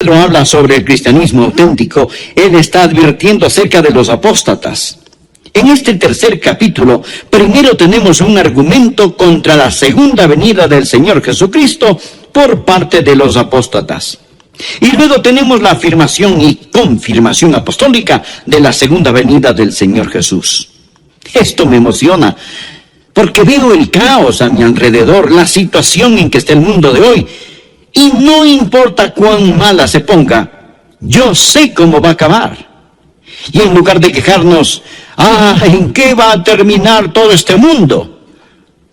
Pedro habla sobre el cristianismo auténtico, él está advirtiendo acerca de los apóstatas. En este tercer capítulo, primero tenemos un argumento contra la segunda venida del Señor Jesucristo por parte de los apóstatas. Y luego tenemos la afirmación y confirmación apostólica de la segunda venida del Señor Jesús. Esto me emociona, porque veo el caos a mi alrededor, la situación en que está el mundo de hoy, y no importa cuán mala se ponga, yo sé cómo va a acabar. Y en lugar de quejarnos, ¿en qué va a terminar todo este mundo?,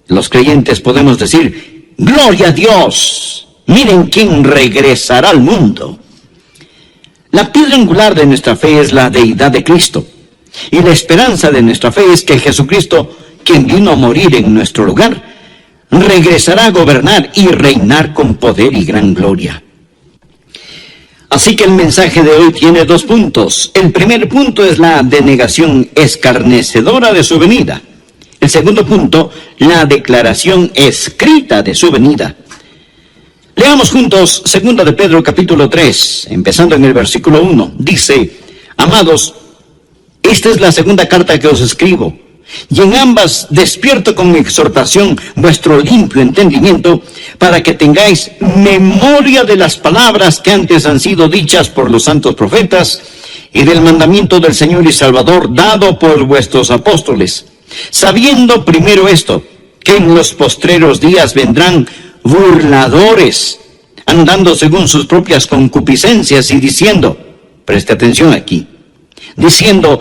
los creyentes podemos decir, ¡gloria a Dios! Miren quién regresará al mundo. La piedra angular de nuestra fe es la deidad de Cristo. Y la esperanza de nuestra fe es que Jesucristo, quien vino a morir en nuestro lugar, regresará a gobernar y reinar con poder y gran gloria. Así que el mensaje de hoy tiene 2 puntos. El primer punto es la denegación escarnecedora de su venida. El segundo punto, la declaración escrita de su venida. Leamos juntos 2 de Pedro capítulo 3, empezando en el versículo 1. Dice, amados, esta es la segunda carta que os escribo, y en ambas despierto con exhortación vuestro limpio entendimiento, para que tengáis memoria de las palabras que antes han sido dichas por los santos profetas, y del mandamiento del Señor y Salvador dado por vuestros apóstoles, sabiendo primero esto, que en los postreros días vendrán burladores, andando según sus propias concupiscencias y diciendo, preste atención aquí, diciendo,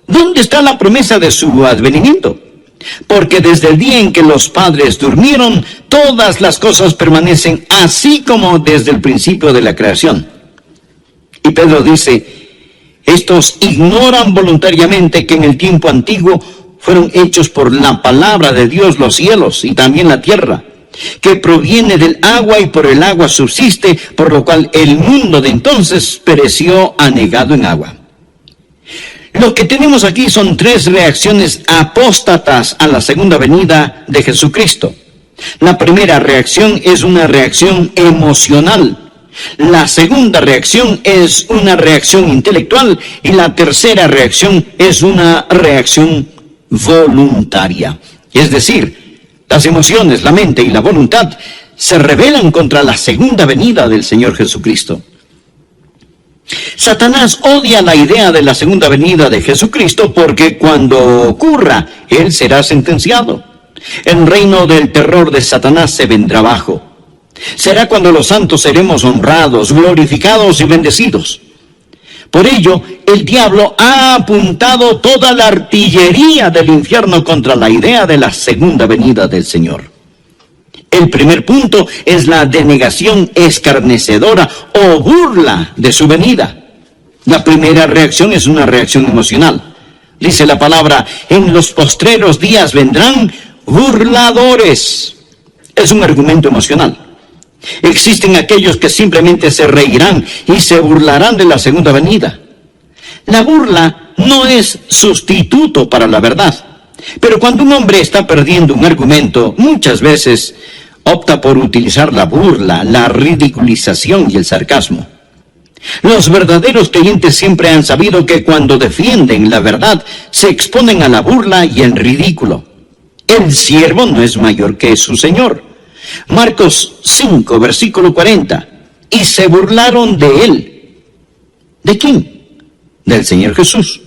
¿dónde está la promesa de su advenimiento? Porque desde el día en que los padres durmieron, todas las cosas permanecen así como desde el principio de la creación. Y Pedro dice, estos ignoran voluntariamente que en el tiempo antiguo fueron hechos por la palabra de Dios los cielos y también la tierra, que proviene del agua y por el agua subsiste, por lo cual el mundo de entonces pereció anegado en agua. Lo que tenemos aquí son 3 reacciones apóstatas a la segunda venida de Jesucristo. La primera reacción es una reacción emocional. La segunda reacción es una reacción intelectual. Y la tercera reacción es una reacción voluntaria. Es decir, las emociones, la mente y la voluntad se rebelan contra la segunda venida del Señor Jesucristo. Satanás odia la idea de la segunda venida de Jesucristo porque cuando ocurra, él será sentenciado. El reino del terror de Satanás se vendrá abajo. Será cuando los santos seremos honrados, glorificados y bendecidos. Por ello, el diablo ha apuntado toda la artillería del infierno contra la idea de la segunda venida del Señor. El primer punto es la denegación escarnecedora o burla de su venida. La primera reacción es una reacción emocional. Dice la palabra, en los postreros días vendrán burladores. Es un argumento emocional. Existen aquellos que simplemente se reirán y se burlarán de la segunda venida. La burla no es sustituto para la verdad. Pero cuando un hombre está perdiendo un argumento, muchas veces opta por utilizar la burla, la ridiculización y el sarcasmo. Los verdaderos creyentes siempre han sabido que cuando defienden la verdad, se exponen a la burla y el ridículo. El siervo no es mayor que su Señor. Marcos 5, versículo 40. Y se burlaron de él. ¿De quién? Del Señor Jesús.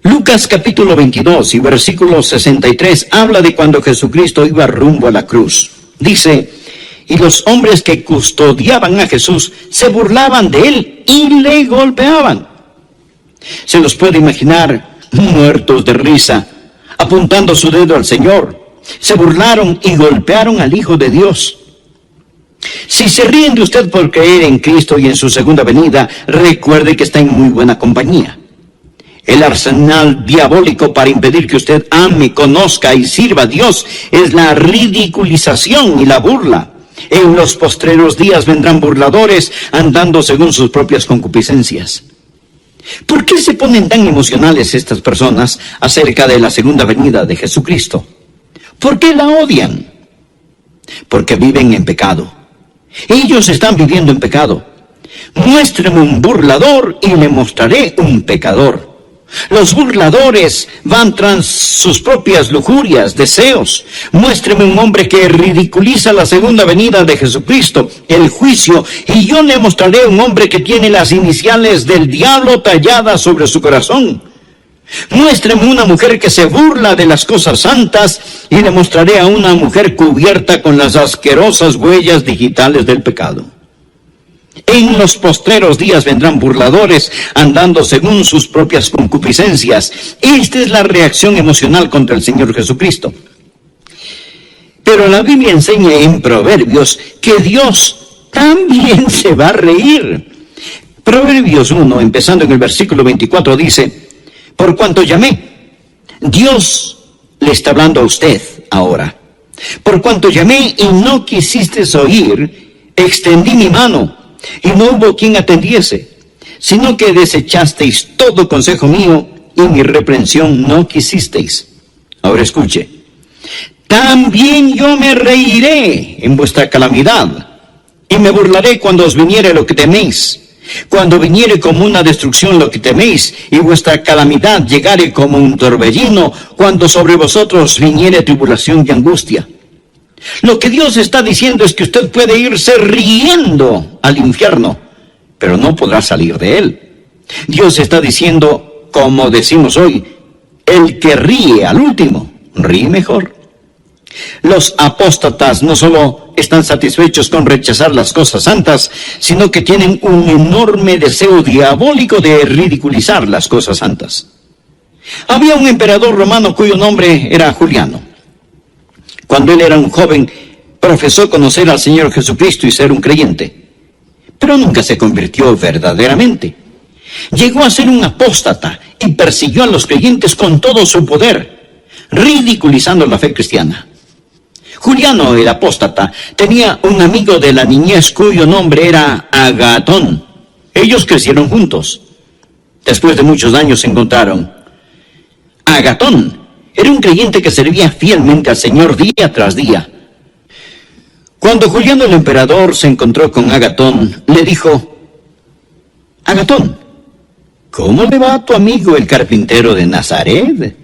Lucas capítulo 22 y versículo 63 habla de cuando Jesucristo iba rumbo a la cruz. Dice, y los hombres que custodiaban a Jesús se burlaban de él y le golpeaban. Se los puede imaginar muertos de risa, apuntando su dedo al Señor. Se burlaron y golpearon al Hijo de Dios. Si se ríen de usted por creer en Cristo y en su segunda venida, recuerde que está en muy buena compañía. El arsenal diabólico para impedir que usted ame, conozca y sirva a Dios es la ridiculización y la burla. En los postreros días vendrán burladores andando según sus propias concupiscencias. ¿Por qué se ponen tan emocionales estas personas acerca de la segunda venida de Jesucristo? ¿Por qué la odian? Porque viven en pecado. Ellos están viviendo en pecado. Muéstreme un burlador y le mostraré un pecador. Los burladores van tras sus propias lujurias, deseos. Muéstreme un hombre que ridiculiza la segunda venida de Jesucristo, el juicio, y yo le mostraré un hombre que tiene las iniciales del diablo talladas sobre su corazón. Muéstreme una mujer que se burla de las cosas santas, y le mostraré a una mujer cubierta con las asquerosas huellas digitales del pecado. En los postreros días vendrán burladores andando según sus propias concupiscencias. Esta es la reacción emocional contra el Señor Jesucristo. Pero la Biblia enseña en Proverbios que Dios también se va a reír. Proverbios 1, empezando en el versículo 24, dice: por cuanto llamé, Dios le está hablando a usted ahora. Por cuanto llamé y no quisisteis oír, extendí mi mano, y no hubo quien atendiese, sino que desechasteis todo consejo mío, y mi reprensión no quisisteis. Ahora escuche: también yo me reiré en vuestra calamidad, y me burlaré cuando os viniere lo que teméis. Cuando viniere como una destrucción lo que teméis, y vuestra calamidad llegare como un torbellino, cuando sobre vosotros viniere tribulación y angustia. Lo que Dios está diciendo es que usted puede irse riendo al infierno, pero no podrá salir de él. Dios está diciendo, como decimos hoy, el que ríe al último, ríe mejor. Los apóstatas no solo están satisfechos con rechazar las cosas santas, sino que tienen un enorme deseo diabólico de ridiculizar las cosas santas. Había un emperador romano cuyo nombre era Juliano. Cuando él era un joven, profesó conocer al Señor Jesucristo y ser un creyente, pero nunca se convirtió verdaderamente. Llegó a ser un apóstata y persiguió a los creyentes con todo su poder, ridiculizando la fe cristiana. Juliano, el apóstata, tenía un amigo de la niñez cuyo nombre era Agatón. Ellos crecieron juntos. Después de muchos años se encontraron. Agatón era un creyente que servía fielmente al Señor día tras día. Cuando Juliano el emperador se encontró con Agatón, le dijo: Agatón, ¿cómo le va a tu amigo el carpintero de Nazaret?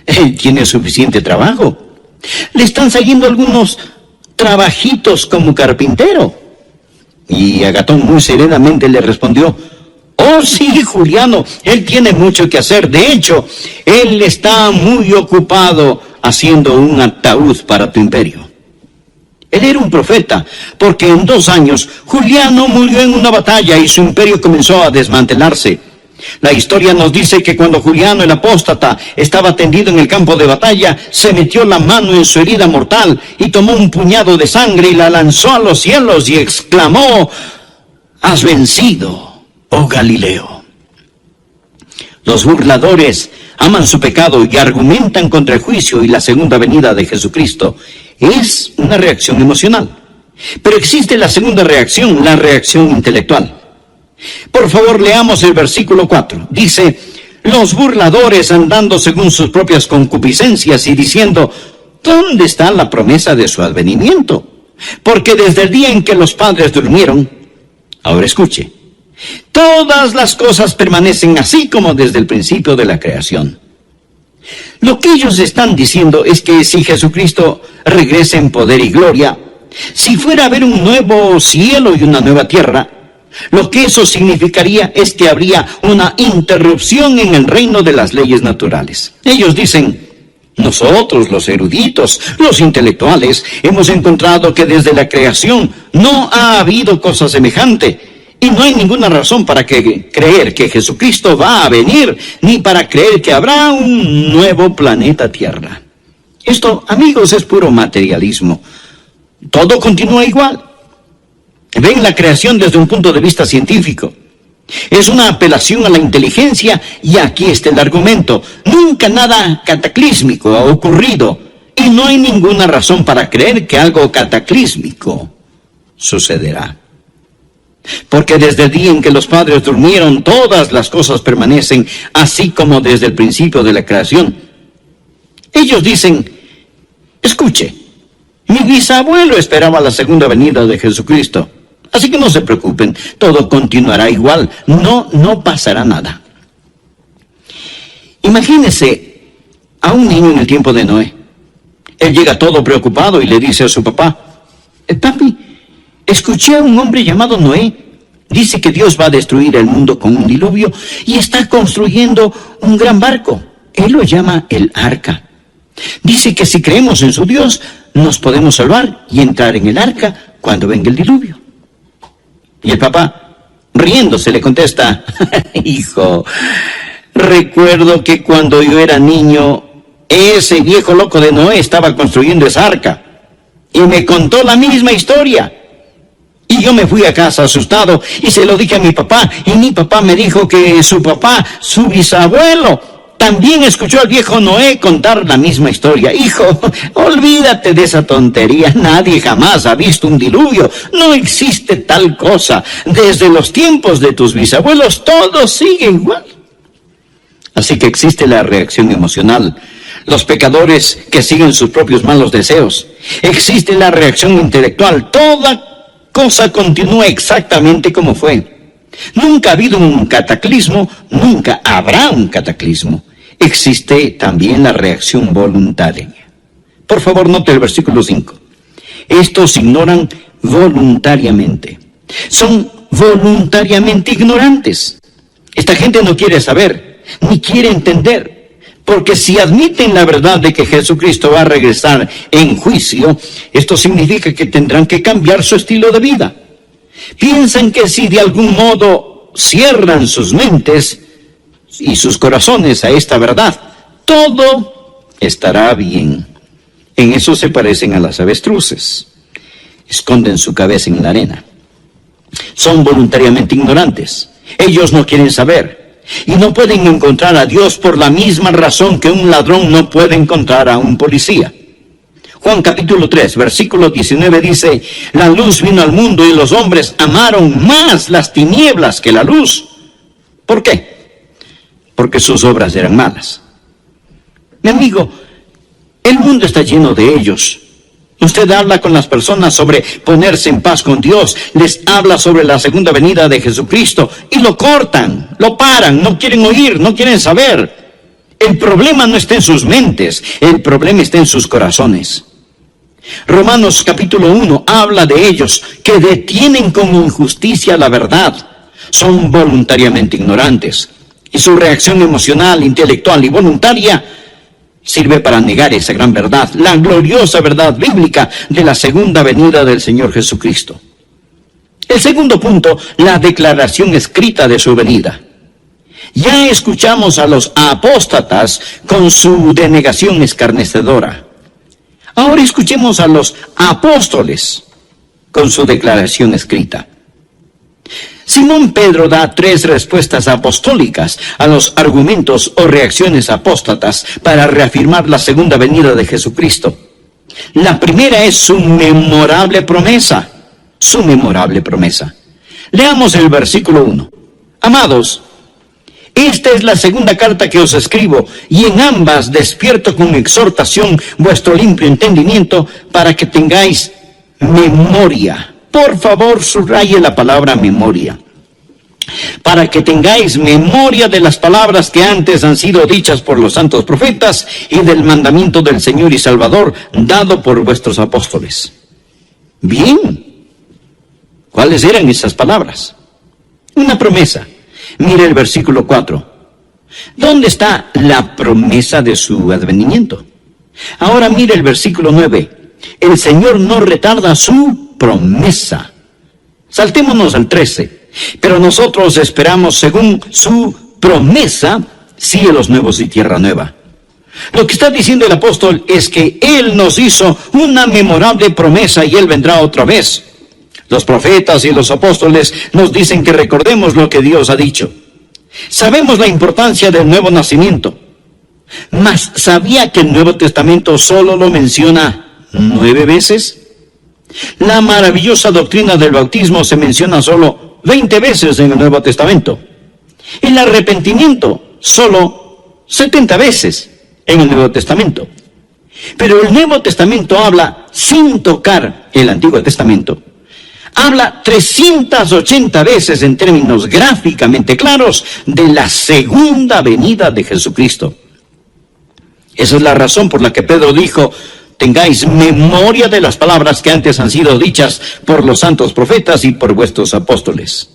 Él tiene suficiente trabajo. Le están saliendo algunos trabajitos como carpintero. Y Agatón muy serenamente le respondió: oh sí, Juliano, él tiene mucho que hacer. De hecho, él está muy ocupado haciendo un ataúd para tu imperio. Él era un profeta, porque en 2 años Juliano murió en una batalla y su imperio comenzó a desmantelarse. La historia nos dice que cuando Juliano el apóstata estaba tendido en el campo de batalla, se metió la mano en su herida mortal y tomó un puñado de sangre y la lanzó a los cielos y exclamó: has vencido, oh Galileo. Los burladores aman su pecado y argumentan contra el juicio y la segunda venida de Jesucristo. Es una reacción emocional. Pero existe la segunda reacción, la reacción intelectual. Por favor, leamos el versículo 4. Dice: los burladores andando según sus propias concupiscencias y diciendo: ¿dónde está la promesa de su advenimiento? Porque desde el día en que los padres durmieron, ahora escuche, todas las cosas permanecen así como desde el principio de la creación. Lo que ellos están diciendo es que si Jesucristo regresa en poder y gloria, si fuera a haber un nuevo cielo y una nueva tierra, lo que eso significaría es que habría una interrupción en el reino de las leyes naturales. Ellos dicen: nosotros, los eruditos, los intelectuales, hemos encontrado que desde la creación no ha habido cosa semejante. Y no hay ninguna razón para creer que Jesucristo va a venir, ni para creer que habrá un nuevo planeta Tierra. Esto, amigos, es puro materialismo. Todo continúa igual. Ven la creación desde un punto de vista científico. Es una apelación a la inteligencia y aquí está el argumento. Nunca nada cataclísmico ha ocurrido y no hay ninguna razón para creer que algo cataclísmico sucederá. Porque desde el día en que los padres durmieron, todas las cosas permanecen así como desde el principio de la creación. Ellos dicen: escuche, mi bisabuelo esperaba la segunda venida de Jesucristo. Así que no se preocupen, todo continuará igual, no pasará nada. Imagínese a un niño en el tiempo de Noé. Él llega todo preocupado y le dice a su papá: papi, escuché a un hombre llamado Noé. Dice que Dios va a destruir el mundo con un diluvio y está construyendo un gran barco. Él lo llama el arca. Dice que si creemos en su Dios, nos podemos salvar y entrar en el arca cuando venga el diluvio. Y el papá, riéndose, le contesta: hijo, recuerdo que cuando yo era niño, ese viejo loco de Noé estaba construyendo esa arca y me contó la misma historia. Y yo me fui a casa asustado y se lo dije a mi papá, y mi papá me dijo que su papá, su bisabuelo, también escuchó al viejo Noé contar la misma historia. Hijo, olvídate de esa tontería. Nadie jamás ha visto un diluvio. No existe tal cosa. Desde los tiempos de tus bisabuelos todo sigue igual. Así que existe la reacción emocional, los pecadores que siguen sus propios malos deseos. Existe la reacción intelectual. Toda cosa continúa exactamente como fue. Nunca ha habido un cataclismo, nunca habrá un cataclismo. Existe también la reacción voluntaria. Por favor, note el versículo 5. Estos ignoran voluntariamente. Son voluntariamente ignorantes. Esta gente no quiere saber, ni quiere entender. Porque si admiten la verdad de que Jesucristo va a regresar en juicio, esto significa que tendrán que cambiar su estilo de vida. Piensan que si de algún modo cierran sus mentes y sus corazones a esta verdad, todo estará bien. En eso se parecen a las avestruces. Esconden su cabeza en la arena. Son voluntariamente ignorantes. Ellos no quieren saber. Y no pueden encontrar a Dios por la misma razón que un ladrón no puede encontrar a un policía. Juan capítulo 3, versículo 19 dice: la luz vino al mundo y los hombres amaron más las tinieblas que la luz. ¿Por qué? Porque sus obras eran malas. Mi amigo, el mundo está lleno de ellos. Usted habla con las personas sobre ponerse en paz con Dios, les habla sobre la segunda venida de Jesucristo y lo cortan, lo paran, no quieren oír, no quieren saber. El problema no está en sus mentes, el problema está en sus corazones. Romanos capítulo 1 habla de ellos que detienen con injusticia la verdad, son voluntariamente ignorantes y su reacción emocional, intelectual y voluntaria sirve para negar esa gran verdad, la gloriosa verdad bíblica de la segunda venida del Señor Jesucristo. El segundo punto, la declaración escrita de su venida. Ya escuchamos a los apóstatas con su denegación escarnecedora. Ahora escuchemos a los apóstoles con su declaración escrita. Simón Pedro da 3 respuestas apostólicas a los argumentos o reacciones apóstatas para reafirmar la segunda venida de Jesucristo. La primera es su memorable promesa. Su memorable promesa. Leamos el versículo 1. Amados, esta es la segunda carta que os escribo, y en ambas despierto con exhortación vuestro limpio entendimiento para que tengáis memoria. Por favor, subraye la palabra memoria. Para que tengáis memoria de las palabras que antes han sido dichas por los santos profetas y del mandamiento del Señor y Salvador dado por vuestros apóstoles. Bien, ¿cuáles eran esas palabras? Una promesa. Mire el versículo 4. ¿Dónde está la promesa de su advenimiento? Ahora mire el versículo 9. El Señor no retarda su promesa. Saltémonos al 13. Pero nosotros esperamos según su promesa cielos nuevos y tierra nueva. Lo que está diciendo el apóstol es que Él nos hizo una memorable promesa y Él vendrá otra vez. Los profetas y los apóstoles nos dicen que recordemos lo que Dios ha dicho. Sabemos la importancia del nuevo nacimiento. Mas ¿sabía que el Nuevo Testamento solo lo menciona 9 veces? La maravillosa doctrina del bautismo se menciona solo 20 veces en el Nuevo Testamento. El arrepentimiento solo 70 veces en el Nuevo Testamento. Pero el Nuevo Testamento habla, sin tocar el Antiguo Testamento, habla 380 veces en términos gráficamente claros de la segunda venida de Jesucristo. Esa es la razón por la que Pedro dijo: tengáis memoria de las palabras que antes han sido dichas por los santos profetas y por vuestros apóstoles.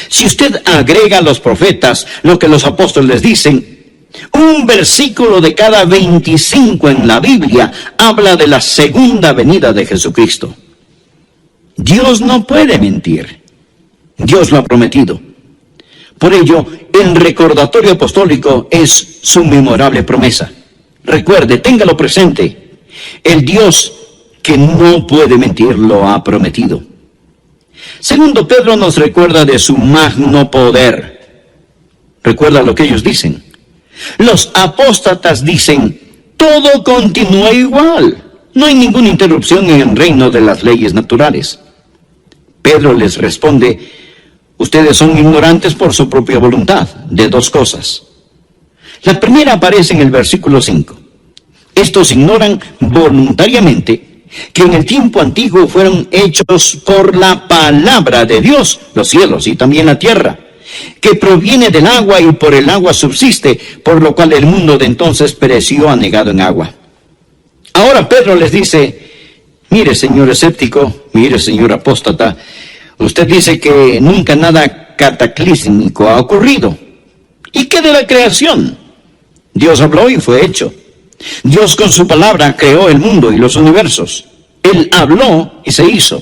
Si usted agrega a los profetas lo que los apóstoles dicen, un versículo de cada 25 en la Biblia habla de la segunda venida de Jesucristo. Dios no puede mentir. Dios lo ha prometido. Por ello, el recordatorio apostólico es su memorable promesa. Recuerde, téngalo presente. El Dios que no puede mentir lo ha prometido. Segundo, Pedro nos recuerda de su magno poder. Recuerda lo que ellos dicen. Los apóstatas dicen: todo continúa igual. No hay ninguna interrupción en el reino de las leyes naturales. Pedro les responde: ustedes son ignorantes por su propia voluntad de dos cosas. La primera aparece en el versículo 5. Estos ignoran voluntariamente que en el tiempo antiguo fueron hechos por la palabra de Dios los cielos y también la tierra, que proviene del agua y por el agua subsiste, por lo cual el mundo de entonces pereció anegado en agua. Ahora Pedro les dice: mire, señor escéptico, mire, señor apóstata, usted dice que nunca nada cataclísmico ha ocurrido. ¿Y qué de la creación? Dios habló y fue hecho. Dios con su palabra creó el mundo y los universos. Él habló y se hizo.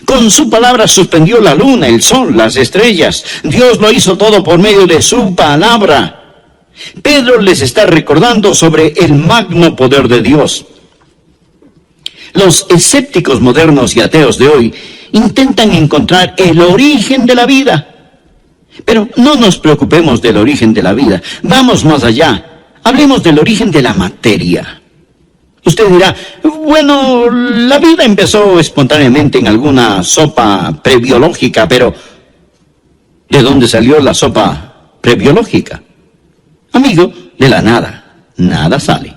Con su palabra suspendió la luna, el sol, las estrellas. Dios lo hizo todo por medio de su palabra. Pedro les está recordando sobre el magno poder de Dios. Los escépticos modernos y ateos de hoy intentan encontrar el origen de la vida. Pero no nos preocupemos del origen de la vida. Vamos más allá. Hablemos del origen de la materia. Usted dirá: bueno, la vida empezó espontáneamente en alguna sopa prebiológica, pero ¿de dónde salió la sopa prebiológica? Amigo, de la nada. Nada sale.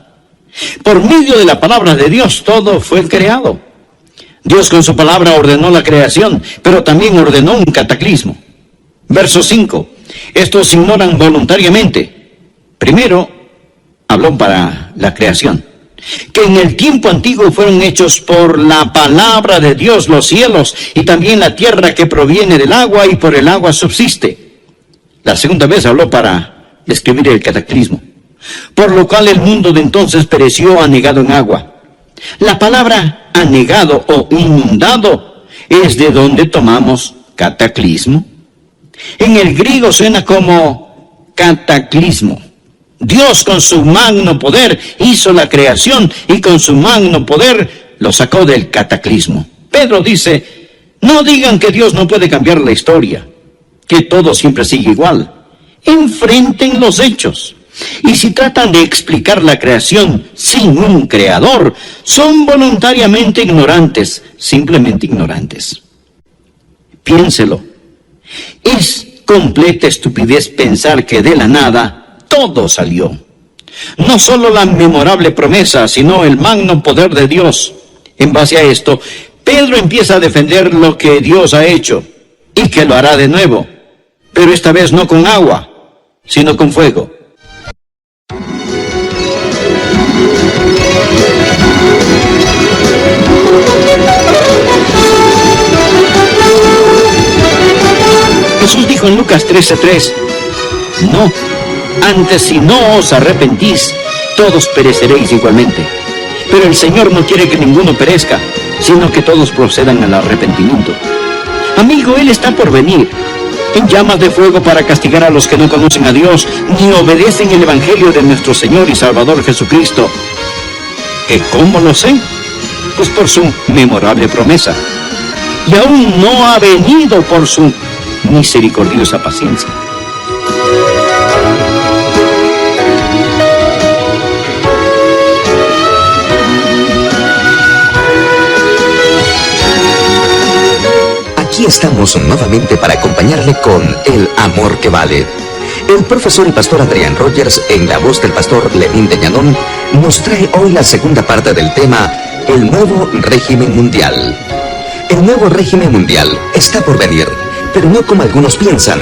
Por medio de la palabra de Dios todo fue creado. Dios con su palabra ordenó la creación, pero también ordenó un cataclismo. Verso 5. Estos ignoran voluntariamente. Primero, habló para la creación, que en el tiempo antiguo fueron hechos por la palabra de Dios los cielos y también la tierra que proviene del agua y por el agua subsiste. La segunda vez habló para describir el cataclismo, por lo cual el mundo de entonces pereció anegado en agua. La palabra anegado o inundado es de donde tomamos cataclismo. En el griego suena como cataclismo. Dios con su magno poder hizo la creación y con su magno poder lo sacó del cataclismo. Pedro dice: no digan que Dios no puede cambiar la historia, que todo siempre sigue igual. Enfrenten los hechos. Y si tratan de explicar la creación sin un creador, son voluntariamente ignorantes, simplemente ignorantes. Piénselo. Es completa estupidez pensar que de la nada todo salió. No solo la memorable promesa, sino el magno poder de Dios. En base a esto, Pedro empieza a defender lo que Dios ha hecho y que lo hará de nuevo, pero esta vez no con agua, sino con fuego. Jesús dijo en Lucas 13:3, no, antes si no os arrepentís, todos pereceréis igualmente. Pero el Señor no quiere que ninguno perezca, sino que todos procedan al arrepentimiento. Amigo, Él está por venir, en llamas de fuego para castigar a los que no conocen a Dios, ni obedecen el Evangelio de nuestro Señor y Salvador Jesucristo. ¿Que cómo lo sé? Pues por su memorable promesa. Y aún no ha venido por su misericordiosa paciencia. Aquí estamos nuevamente para acompañarle con El Amor que Vale. El profesor y pastor Adrián Rogers, en la voz del pastor Lenín de Llanón, nos trae hoy la segunda parte del tema El Nuevo Régimen Mundial. El nuevo régimen mundial está por venir, pero no como algunos piensan,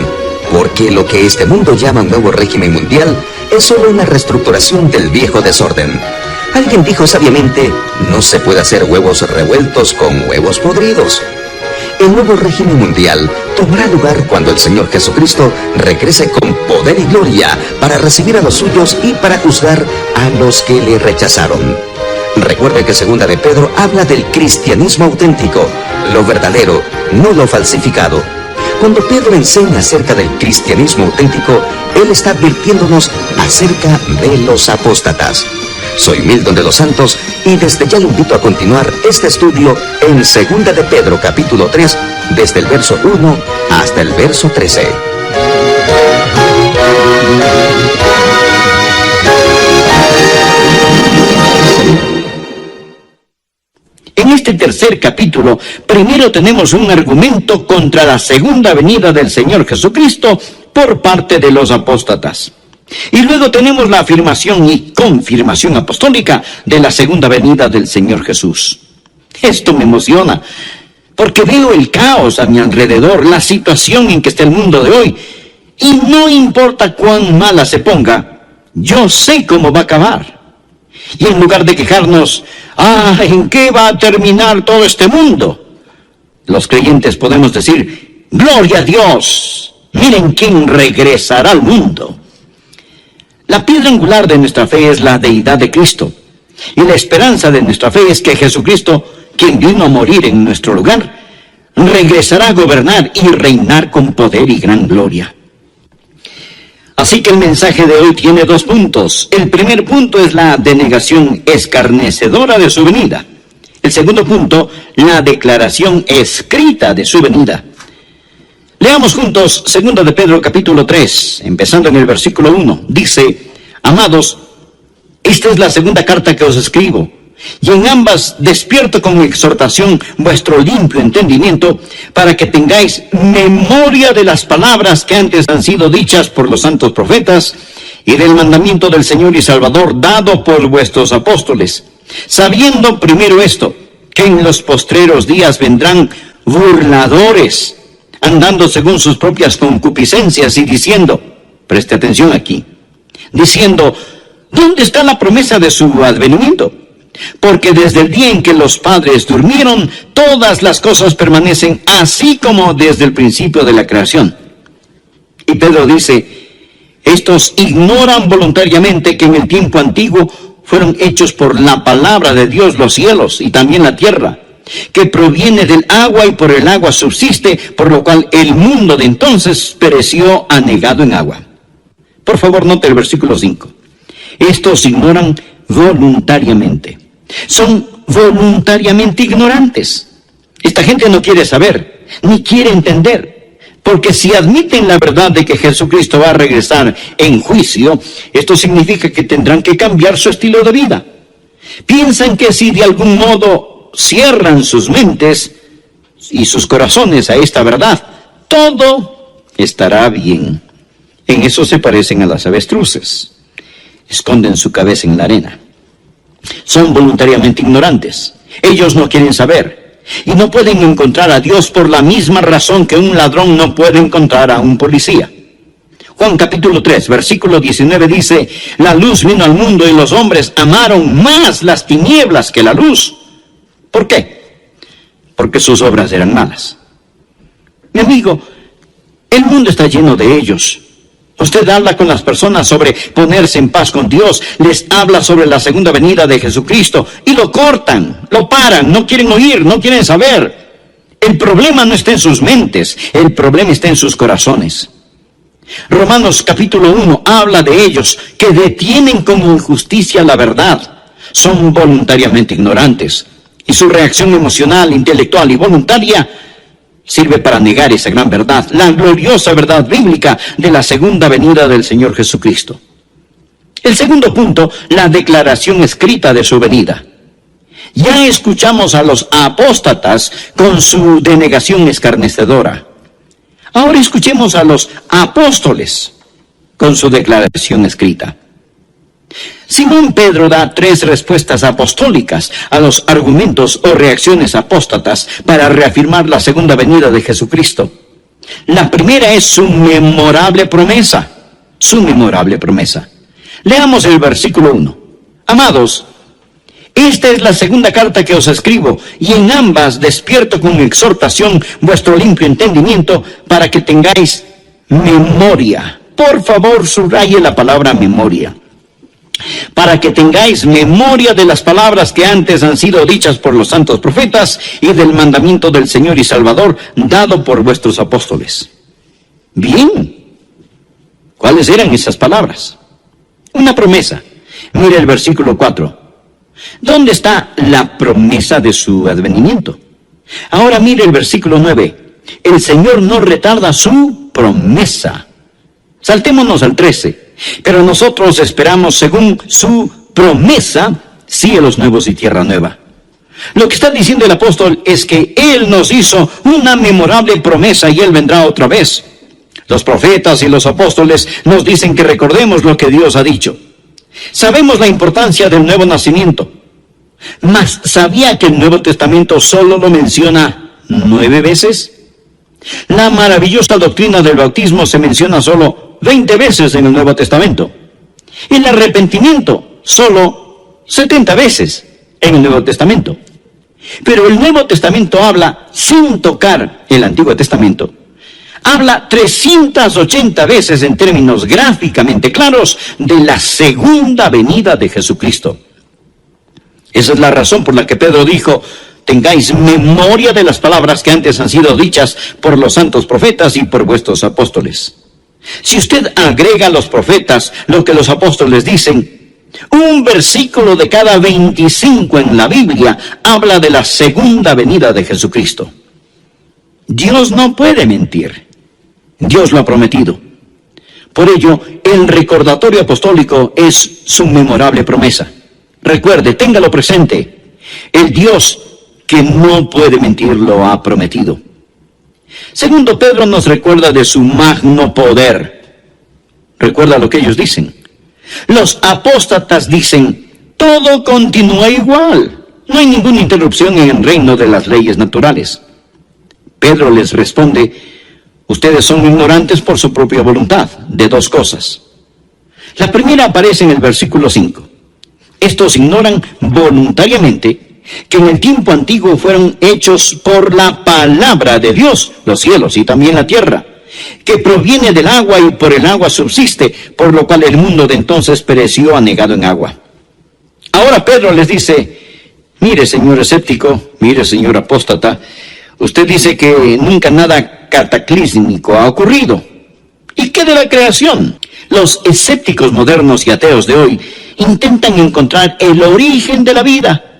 porque lo que este mundo llama un nuevo régimen mundial es solo una reestructuración del viejo desorden. Alguien dijo sabiamente, no se puede hacer huevos revueltos con huevos podridos. El nuevo régimen mundial tomará lugar cuando el Señor Jesucristo regrese con poder y gloria para recibir a los suyos y para juzgar a los que le rechazaron. Recuerde que Segunda de Pedro habla del cristianismo auténtico, lo verdadero, no lo falsificado. Cuando Pedro enseña acerca del cristianismo auténtico, él está advirtiéndonos acerca de los apóstatas. Soy Milton de los Santos y desde ya lo invito a continuar este estudio en Segunda de Pedro capítulo 3, desde el verso 1 hasta el verso 13. En este tercer capítulo, primero tenemos un argumento contra la segunda venida del Señor Jesucristo por parte de los apóstatas. Y luego tenemos la afirmación y confirmación apostólica de la segunda venida del Señor Jesús. Esto me emociona, porque veo el caos a mi alrededor, la situación en que está el mundo de hoy, y no importa cuán mala se ponga, yo sé cómo va a acabar. Y en lugar de quejarnos, ¿en qué va a terminar todo este mundo?, los creyentes podemos decir, ¡gloria a Dios! Miren quién regresará al mundo. La piedra angular de nuestra fe es la deidad de Cristo. Y la esperanza de nuestra fe es que Jesucristo, quien vino a morir en nuestro lugar, regresará a gobernar y reinar con poder y gran gloria. Así que el mensaje de hoy tiene 2 puntos. El primer punto es la denegación escarnecedora de su venida. El segundo punto, la declaración escrita de su venida. Leamos juntos 2 de Pedro capítulo 3, empezando en el versículo 1. Dice, amados, esta es la segunda carta que os escribo, y en ambas despierto con exhortación vuestro limpio entendimiento, para que tengáis memoria de las palabras que antes han sido dichas por los santos profetas, y del mandamiento del Señor y Salvador dado por vuestros apóstoles, sabiendo primero esto, que en los postreros días vendrán burladores, andando según sus propias concupiscencias y diciendo, preste atención aquí, diciendo, ¿dónde está la promesa de su advenimiento? Porque desde el día en que los padres durmieron, todas las cosas permanecen así como desde el principio de la creación. Y Pedro dice, estos ignoran voluntariamente que en el tiempo antiguo fueron hechos por la palabra de Dios los cielos y también la tierra, que proviene del agua y por el agua subsiste, por lo cual el mundo de entonces pereció anegado en agua. Por favor, note el versículo 5. Estos ignoran voluntariamente. Son voluntariamente ignorantes. Esta gente no quiere saber, ni quiere entender, porque si admiten la verdad de que Jesucristo va a regresar en juicio, esto significa que tendrán que cambiar su estilo de vida. Piensan que si de algún modo cierran sus mentes y sus corazones a esta verdad, todo estará bien. En eso se parecen a las avestruces. Esconden su cabeza en la arena. Son voluntariamente ignorantes. Ellos no quieren saber. Y no pueden encontrar a Dios por la misma razón que un ladrón no puede encontrar a un policía. Juan capítulo 3, versículo 19 dice, la luz vino al mundo y los hombres amaron más las tinieblas que la luz. ¿Por qué? Porque sus obras eran malas. Mi amigo, el mundo está lleno de ellos. Usted habla con las personas sobre ponerse en paz con Dios, les habla sobre la segunda venida de Jesucristo y lo cortan, lo paran, no quieren oír, no quieren saber. El problema no está en sus mentes, el problema está en sus corazones. Romanos capítulo 1 habla de ellos que detienen con injusticia la verdad, son voluntariamente ignorantes. Y su reacción emocional, intelectual y voluntaria sirve para negar esa gran verdad, la gloriosa verdad bíblica de la segunda venida del Señor Jesucristo. El segundo punto, la declaración escrita de su venida. Ya escuchamos a los apóstatas con su denegación escarnecedora. Ahora escuchemos a los apóstoles con su declaración escrita. Simón Pedro da 3 respuestas apostólicas a los argumentos o reacciones apóstatas para reafirmar la segunda venida de Jesucristo. La primera es su memorable promesa. Su memorable promesa. Leamos el versículo 1. Amados, esta es la segunda carta que os escribo, y en ambas despierto con exhortación vuestro limpio entendimiento para que tengáis memoria. Por favor, subraye la palabra memoria. Para que tengáis memoria de las palabras que antes han sido dichas por los santos profetas y del mandamiento del Señor y Salvador dado por vuestros apóstoles. Bien, ¿cuáles eran esas palabras? Una promesa. Mire el versículo 4. ¿Dónde está la promesa de su advenimiento? Ahora mire el versículo 9. El Señor no retarda su promesa. Saltémonos al 13. Pero nosotros esperamos, según su promesa, cielos nuevos y tierra nueva. Lo que está diciendo el apóstol es que Él nos hizo una memorable promesa y Él vendrá otra vez. Los profetas y los apóstoles nos dicen que recordemos lo que Dios ha dicho. Sabemos la importancia del nuevo nacimiento. Mas, ¿sabía que el Nuevo Testamento solo lo menciona 9 veces? La maravillosa doctrina del bautismo se menciona solo 20 veces en el Nuevo Testamento. El arrepentimiento solo 70 veces en el Nuevo Testamento. Pero el Nuevo Testamento habla, sin tocar el Antiguo Testamento, habla 380 veces en términos gráficamente claros de la segunda venida de Jesucristo. Esa es la razón por la que Pedro dijo: tengáis memoria de las palabras que antes han sido dichas por los santos profetas y por vuestros apóstoles. Si usted agrega a los profetas lo que los apóstoles dicen, un versículo de cada 25 en la Biblia habla de la segunda venida de Jesucristo. Dios no puede mentir. Dios lo ha prometido. Por ello, el recordatorio apostólico es su memorable promesa. Recuerde, téngalo presente. El Dios que no puede mentir lo ha prometido. Segundo, Pedro nos recuerda de su magno poder. Recuerda lo que ellos dicen. Los apóstatas dicen: todo continúa igual. No hay ninguna interrupción en el reino de las leyes naturales. Pedro les responde: ustedes son ignorantes por su propia voluntad de 2 cosas. La primera aparece en el versículo 5. Estos ignoran voluntariamente que en el tiempo antiguo fueron hechos por la palabra de Dios, los cielos y también la tierra, que proviene del agua y por el agua subsiste, por lo cual el mundo de entonces pereció anegado en agua. Ahora Pedro les dice: mire, señor escéptico, mire, señor apóstata, usted dice que nunca nada cataclísmico ha ocurrido. ¿Y qué de la creación? Los escépticos modernos y ateos de hoy intentan encontrar el origen de la vida.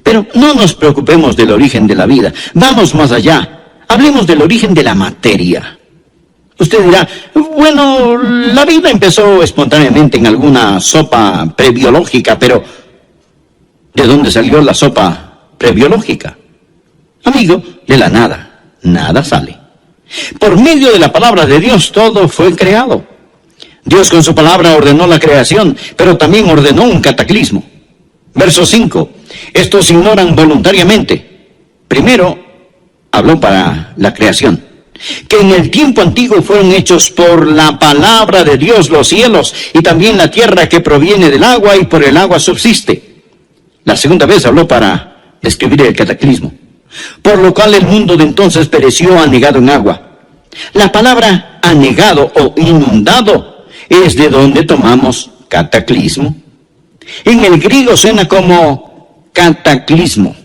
Pero no nos preocupemos del origen de la vida. Vamos más allá. Hablemos del origen de la materia. Usted dirá: bueno, la vida empezó espontáneamente en alguna sopa prebiológica, pero ¿de dónde salió la sopa prebiológica? Amigo, de la nada. Nada sale. Por medio de la palabra de Dios todo fue creado. Dios con su palabra ordenó la creación, pero también ordenó un cataclismo. Verso 5. Estos ignoran voluntariamente. Primero, habló para la creación. Que en el tiempo antiguo fueron hechos por la palabra de Dios los cielos y también la tierra que proviene del agua y por el agua subsiste. La segunda vez habló para describir el cataclismo. Por lo cual el mundo de entonces pereció anegado en agua. La palabra anegado o inundado es de donde tomamos cataclismo. En el griego suena como cataclismo.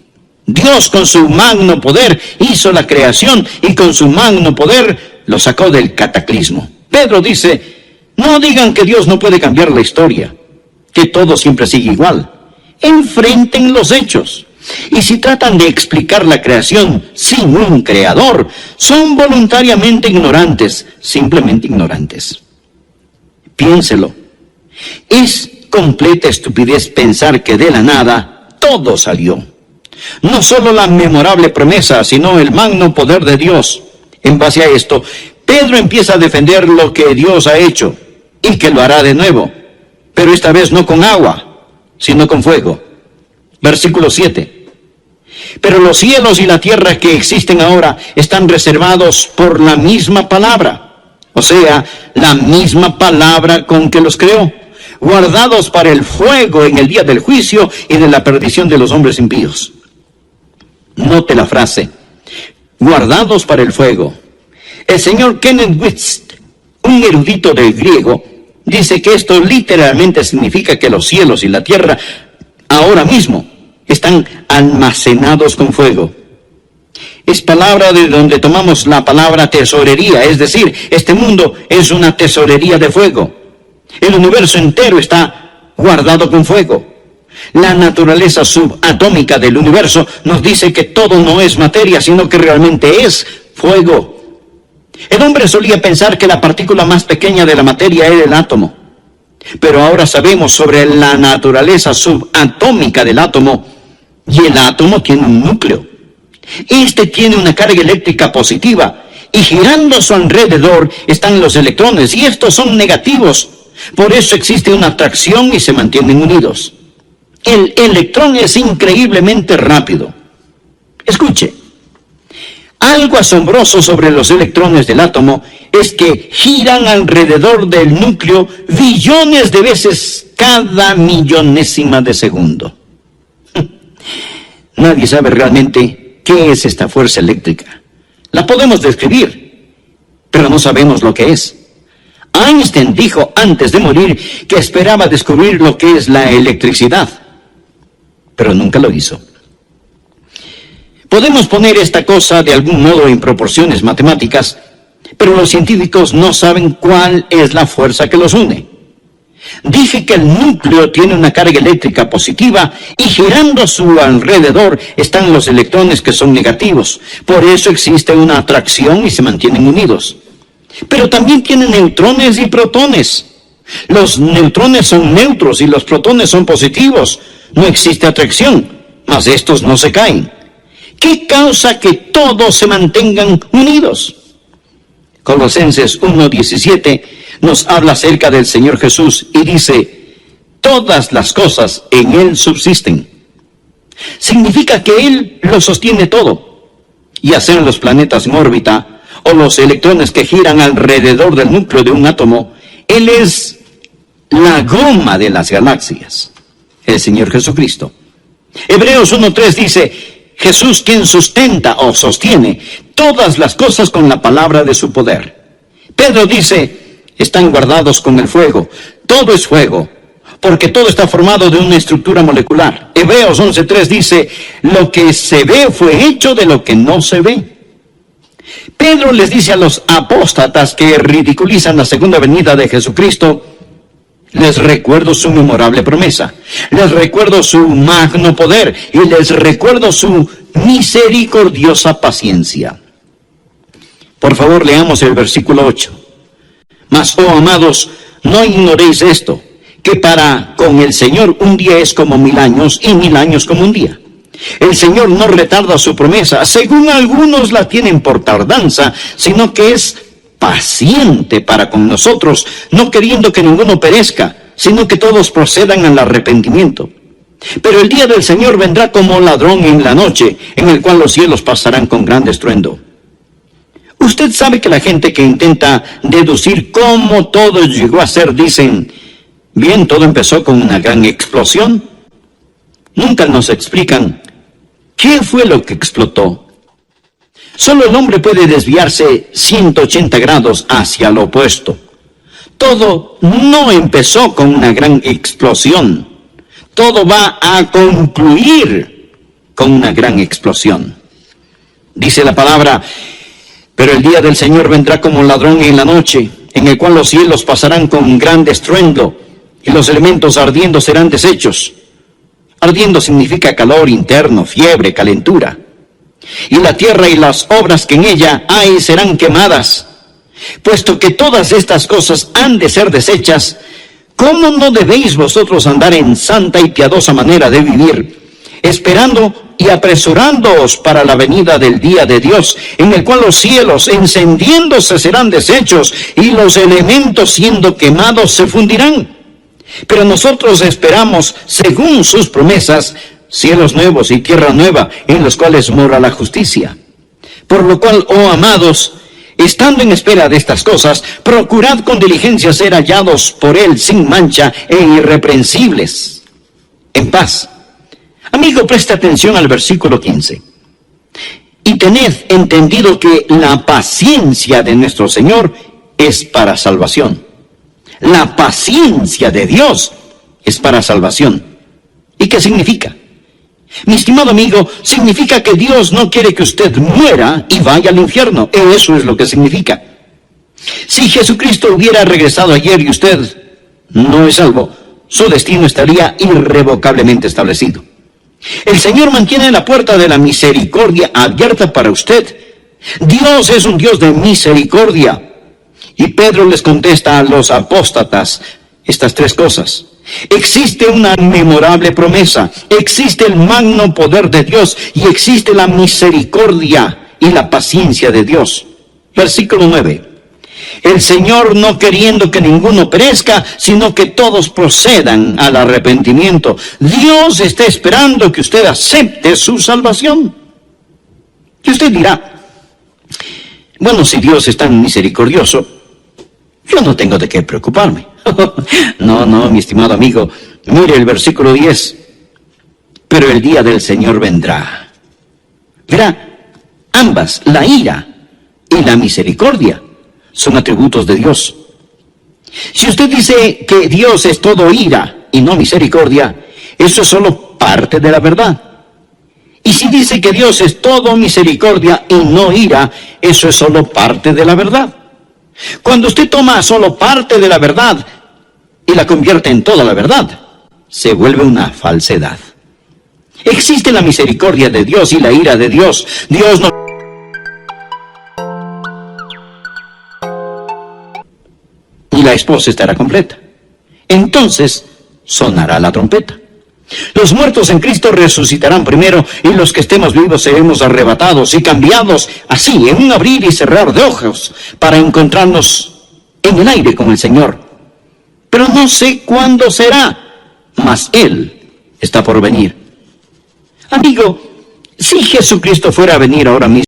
Dios con su magno poder hizo la creación y con su magno poder lo sacó del cataclismo. Pedro dice: no digan que Dios no puede cambiar la historia, que todo siempre sigue igual. Enfrenten los hechos. Y si tratan de explicar la creación sin un creador, son voluntariamente ignorantes, simplemente ignorantes. Piénselo. Es completa estupidez pensar que de la nada todo salió. No solo la memorable promesa, sino el magno poder de Dios. En base a esto, Pedro empieza a defender lo que Dios ha hecho y que lo hará de nuevo. pero esta vez no con agua, sino con fuego. Versículo 7. Pero los cielos y la tierra que existen ahora están reservados por la misma palabra, o sea, la misma palabra con que los creó, guardados para el fuego en el día del juicio y de la perdición de los hombres impíos. Note la frase, guardados para el fuego. El señor Kenneth West, un erudito del griego, dice que esto literalmente significa que los cielos y la tierra ahora mismo están almacenados con fuego. Es palabra de donde tomamos la palabra tesorería, es decir, este mundo es una tesorería de fuego. El universo entero está guardado con fuego. La naturaleza subatómica del universo nos dice que todo no es materia, sino que realmente es fuego. El hombre solía pensar que la partícula más pequeña de la materia era el átomo. Pero ahora sabemos sobre la naturaleza subatómica del átomo, y el átomo tiene un núcleo. Este tiene una carga eléctrica positiva, y girando a su alrededor están los electrones, y estos son negativos. Por eso existe una atracción y se mantienen unidos. El electrón es increíblemente rápido. Escuche, algo asombroso sobre los electrones del átomo es que giran alrededor del núcleo billones de veces cada millonésima de segundo. Nadie sabe realmente qué es esta fuerza eléctrica. La podemos describir, pero no sabemos lo que es. Einstein dijo antes de morir que esperaba descubrir lo que es la electricidad, pero nunca lo hizo. Podemos poner esta cosa de algún modo en proporciones matemáticas, pero los científicos no saben cuál es la fuerza que los une. Dije que el núcleo tiene una carga eléctrica positiva y girando a su alrededor están los electrones que son negativos. Por eso existe una atracción y se mantienen unidos. Pero también tienen neutrones y protones. Los neutrones son neutros y los protones son positivos. No existe atracción, mas estos no se caen. ¿Qué causa que todos se mantengan unidos? Colosenses 1:17 nos habla acerca del Señor Jesús y dice, todas las cosas en Él subsisten. Significa que Él lo sostiene todo, ya sean los planetas en órbita o los electrones que giran alrededor del núcleo de un átomo. Él es la goma de las galaxias, el Señor Jesucristo. Hebreos 1:3 dice, Jesús quien sustenta o sostiene todas las cosas con la palabra de su poder. Pedro dice, están guardados con el fuego. Todo es fuego, porque todo está formado de una estructura molecular. Hebreos 11:3 dice, lo que se ve fue hecho de lo que no se ve. Pedro les dice a los apóstatas que ridiculizan la segunda venida de Jesucristo, les recuerdo su memorable promesa, les recuerdo su magno poder y les recuerdo su misericordiosa paciencia. Por favor, leamos el versículo 8. Mas, oh amados, no ignoréis esto, que para con el Señor un día es como 1000 años y 1000 años como un día. El Señor no retarda su promesa, según algunos la tienen por tardanza, sino que es paciente para con nosotros, no queriendo que ninguno perezca, sino que todos procedan al arrepentimiento. Pero el día del Señor vendrá como ladrón en la noche, en el cual los cielos pasarán con gran estruendo. Usted sabe que la gente que intenta deducir cómo todo llegó a ser, dicen, bien, todo empezó con una gran explosión. Nunca nos explican qué fue lo que explotó. Solo el hombre puede desviarse 180 grados hacia lo opuesto. Todo no empezó con una gran explosión. Todo va a concluir con una gran explosión. Dice la palabra, pero el día del Señor vendrá como ladrón en la noche, en el cual los cielos pasarán con gran estruendo, y los elementos ardiendo serán deshechos. Ardiendo significa calor interno, fiebre, calentura. Y la tierra y las obras que en ella hay serán quemadas. Puesto que todas estas cosas han de ser deshechas, ¿cómo no debéis vosotros andar en santa y piadosa manera de vivir, esperando y apresurándoos para la venida del día de Dios, en el cual los cielos encendiéndose serán deshechos y los elementos siendo quemados se fundirán? Pero nosotros esperamos, según sus promesas, cielos nuevos y tierra nueva, en los cuales mora la justicia. Por lo cual, oh amados, estando en espera de estas cosas, procurad con diligencia ser hallados por Él sin mancha e irreprensibles, en paz. Amigo, presta atención al versículo 15. Y tened entendido que la paciencia de nuestro Señor es para salvación. La paciencia de Dios es para salvación. ¿Y qué significa? Mi estimado amigo, significa que Dios no quiere que usted muera y vaya al infierno. Eso es lo que significa. Si Jesucristo hubiera regresado ayer y usted no es salvo, su destino estaría irrevocablemente establecido. El Señor mantiene la puerta de la misericordia abierta para usted. Dios es un Dios de misericordia. Y Pedro les contesta a los apóstatas estas tres cosas. Existe una memorable promesa, existe el magno poder de Dios y existe la misericordia y la paciencia de Dios. Versículo 9. El Señor no queriendo que ninguno perezca, sino que todos procedan al arrepentimiento. Dios está esperando que usted acepte su salvación. Y usted dirá, bueno, si Dios es tan misericordioso, yo no tengo de qué preocuparme. No, mi estimado amigo, mire el versículo 10. Pero el día del Señor vendrá. Verá, ambas, la ira y la misericordia, son atributos de Dios. Si usted dice que Dios es todo ira y no misericordia, eso es solo parte de la verdad. Y si dice que Dios es todo misericordia y no ira, eso es solo parte de la verdad. Cuando usted toma solo parte de la verdad y la convierte en toda la verdad, se vuelve una falsedad. Existe la misericordia de Dios y la ira de Dios. Dios no... Y la esposa estará completa. Entonces sonará la trompeta. Los muertos en Cristo resucitarán primero, y los que estemos vivos seremos arrebatados y cambiados, así, en un abrir y cerrar de ojos, para encontrarnos en el aire con el Señor. Pero no sé cuándo será, mas Él está por venir. Amigo, si Jesucristo fuera a venir ahora mismo,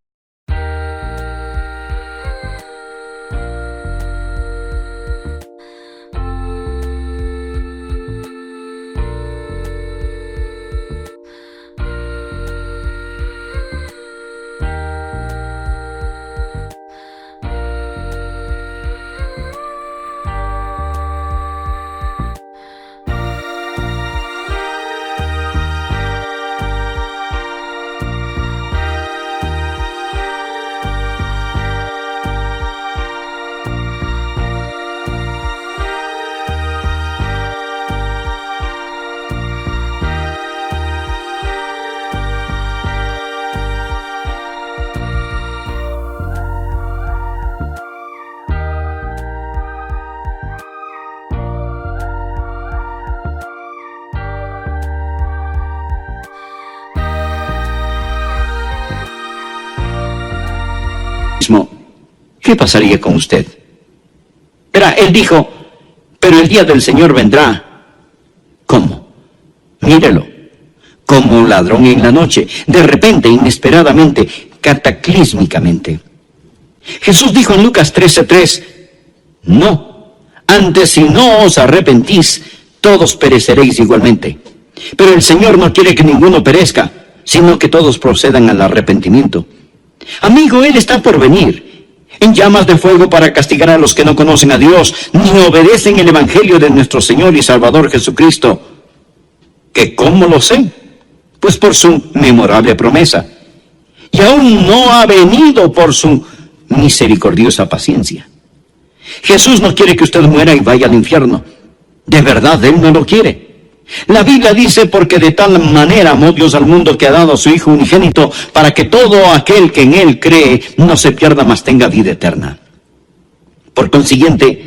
¿qué pasaría con usted? Verá, él dijo, pero el día del Señor vendrá. ¿Cómo? Mírelo, como un ladrón en la noche, de repente, inesperadamente, cataclísmicamente. Jesús dijo en Lucas 13:3, no, antes si no os arrepentís, todos pereceréis igualmente. Pero el Señor no quiere que ninguno perezca, sino que todos procedan al arrepentimiento. Amigo, Él está por venir en llamas de fuego para castigar a los que no conocen a Dios, ni obedecen el Evangelio de nuestro Señor y Salvador Jesucristo. ¿Que cómo lo sé? Pues por su memorable promesa. Y aún no ha venido por su misericordiosa paciencia. Jesús no quiere que usted muera y vaya al infierno. De verdad, Él no lo quiere. La Biblia dice, porque de tal manera amó Dios al mundo que ha dado a su Hijo unigénito, para que todo aquel que en Él cree no se pierda, mas tenga vida eterna. Por consiguiente,